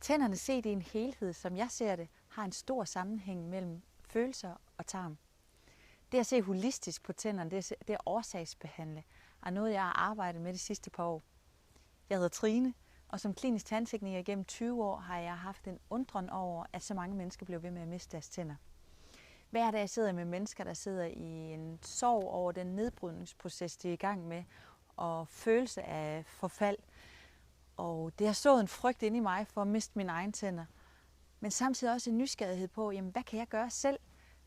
Tænderne set i en helhed, som jeg ser det, har en stor sammenhæng mellem følelser og tarm. Det at se holistisk på tænderne, det at årsagsbehandle, er noget, jeg har arbejdet med de sidste par år. Jeg hedder Trine, og som klinisk tandtekniker gennem 20 år har jeg haft en undren over, at så mange mennesker bliver ved med at miste deres tænder. Hver dag sidder jeg med mennesker, der sidder i en sorg over den nedbrydningsproces, de er i gang med, og følelse af forfald. Og det har sået en frygt inde i mig for at miste mine egne tænder. Men samtidig også en nysgerrighed på, jamen, hvad kan jeg gøre selv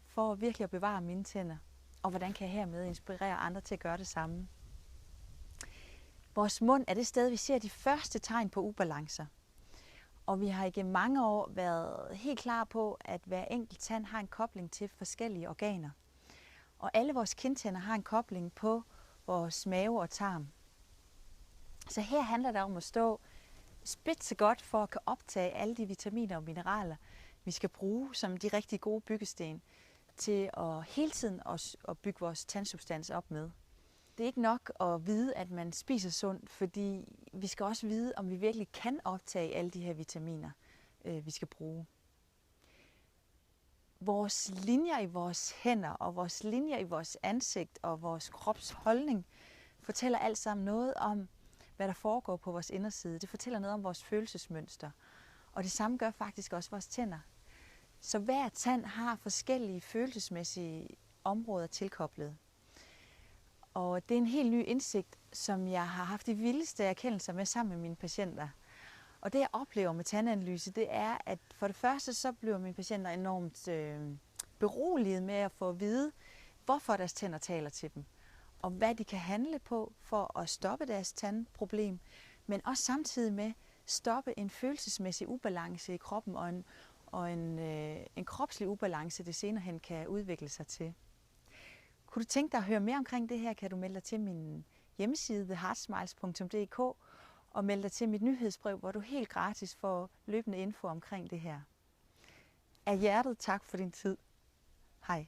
for virkelig at bevare mine tænder? Og hvordan kan jeg hermed inspirere andre til at gøre det samme? Vores mund er det sted, vi ser de første tegn på ubalancer. Og vi har igennem mange år været helt klar på, at hver enkelt tand har en kobling til forskellige organer. Og alle vores kindtænder har en kobling på vores mave og tarm. Så her handler det om at stå spidsegodt for at kunne optage alle de vitaminer og mineraler, vi skal bruge som de rigtig gode byggesten til at hele tiden at bygge vores tandsubstans op med. Det er ikke nok at vide, at man spiser sundt, fordi vi skal også vide, om vi virkelig kan optage alle de her vitaminer, vi skal bruge. Vores linjer i vores hænder og vores linjer i vores ansigt og vores kropsholdning fortæller alt sammen noget om, hvad der foregår på vores inderside. Det fortæller noget om vores følelsesmønster. Og det samme gør faktisk også vores tænder. Så hver tand har forskellige følelsesmæssige områder tilkoblet. Og det er en helt ny indsigt, som jeg har haft de vildeste erkendelser med sammen med mine patienter. Og det jeg oplever med tandanalyse, det er, at for det første så bliver mine patienter enormt beroliget med at få at vide, hvorfor deres tænder taler til dem. Og hvad de kan handle på for at stoppe deres tandproblem, men også samtidig med stoppe en følelsesmæssig ubalance i kroppen og en kropslig ubalance, det senere hen kan udvikle sig til. Kunne du tænke dig at høre mere omkring det her, kan du melde dig til min hjemmeside theheartsmiles.dk og melde dig til mit nyhedsbrev, hvor du helt gratis får løbende info omkring det her. Af hjertet tak for din tid. Hej.